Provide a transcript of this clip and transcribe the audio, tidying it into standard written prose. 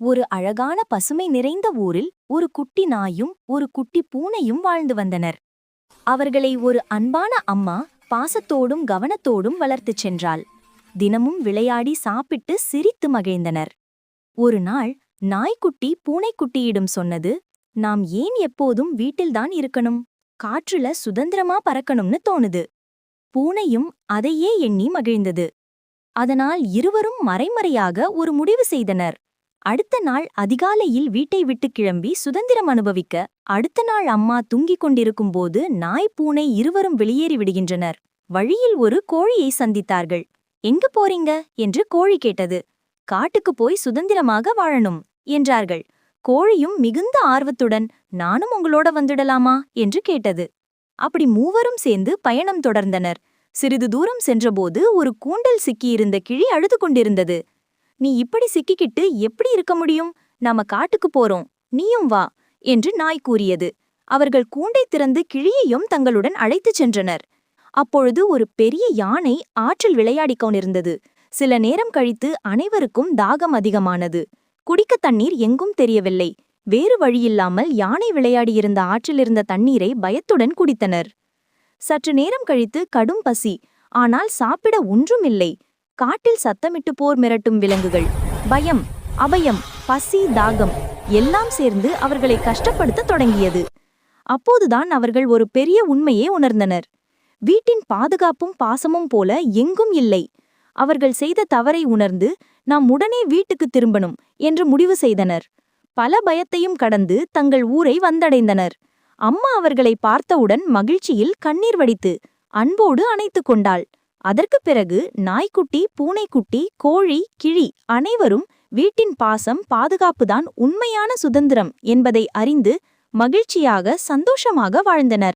ஒரு அழகான பசுமை நிறைந்த ஊரில் ஒரு குட்டி நாயும் ஒரு குட்டி பூனையும் வாழ்ந்து வந்தனர். அவர்களை ஒரு அன்பான அம்மா பாசத்தோடும் கவனத்தோடும் வளர்த்துச் சென்றாள். தினமும் விளையாடி சாப்பிட்டு சிரித்து மகிழ்ந்தனர். ஒரு நாள் நாய்க்குட்டி பூனைக்குட்டியிடம் சொன்னது, நாம் ஏன் எப்போதும் வீட்டில்தான் இருக்கணும், காற்றுல சுதந்திரமா பறக்கணும்னு தோணுது. பூனையும் அதையே எண்ணி மகிழ்ந்தது. அதனால் இருவரும் மறைமறையாக ஒரு முடிவு செய்தனர். அடுத்த நாள் அதிகாலையில் வீட்டை விட்டு கிளம்பி சுதந்திரம் அனுபவிக்க, அடுத்த நாள் அம்மா தூங்கிக் கொண்டிருக்கும்போது நாய் பூனை இருவரும் வெளியேறி விடுகின்றனர். வழியில் ஒரு கோழியை சந்தித்தார்கள். எங்கு போறீங்க என்று கோழி கேட்டது. காட்டுக்கு போய் சுதந்திரமாக வாழணும் என்றார்கள். கோழியும் மிகுந்த ஆர்வத்துடன், நானும் உங்களோட வந்துடலாமா என்று கேட்டது. அப்படி மூவரும் சேர்ந்து பயணம் தொடர்ந்தனர். சிறிது தூரம் சென்றபோது ஒரு கூண்டில் சிக்கியிருந்த கிளி அழுது கொண்டிருந்தது. நீ இப்படி சிக்கிக்கிட்டு எப்படி இருக்க முடியும், நாம காட்டுக்கு போறோம், நீயும் வா என்று நாய் கூறியது. அவர்கள் கூண்டை திறந்து கிளியையும் தங்களுடன் அழைத்துச் சென்றனர். அப்பொழுது ஒரு பெரிய யானை ஆற்றில் விளையாடிக் கொண்டிருந்தது. சில நேரம் கழித்து அனைவருக்கும் தாகம் அதிகமானது. குடிக்க தண்ணீர் எங்கும் தெரியவில்லை. வேறு வழியில்லாமல் யானை விளையாடியிருந்த ஆற்றிலிருந்த தண்ணீரை பயத்துடன் குடித்தனர். சற்று நேரம் கழித்து கடும் பசி, ஆனால் சாப்பிட ஒன்றுமில்லை. காட்டில் சத்தமிட்டு போர் மிரட்டும் விலங்குகள். பயம், அபயம், பசி, தாகம் எல்லாம் சேர்ந்து அவர்களை கஷ்டப்படுத்தத் தொடங்கியது. அப்போதுதான் அவர்கள் ஒரு பெரிய உண்மையை உணர்ந்தனர். வீட்டின் பாதுகாப்பும் பாசமும் போல எங்கும் இல்லை. அவர்கள் செய்த தவறை உணர்ந்து, நாம் உடனே வீட்டுக்கு திரும்பணும் என்று முடிவு செய்தனர். பல பயத்தையும் கடந்து தங்கள் ஊரை வந்தடைந்தனர். அம்மா அவர்களை பார்த்தவுடன் மகிழ்ச்சியில் கண்ணீர் வடித்து அன்போடு அணைத்துக் கொண்டாள். அதற்குப் பிறகு நாய்க்குட்டி, பூனைக்குட்டி, கோழி, கிளி அனைவரும் வீட்டின் பாசம், பாதுகாப்புதான் உண்மையான சுதந்திரம் என்பதை அறிந்து மகிழ்ச்சியாக, சந்தோஷமாக வாழ்ந்தனர்.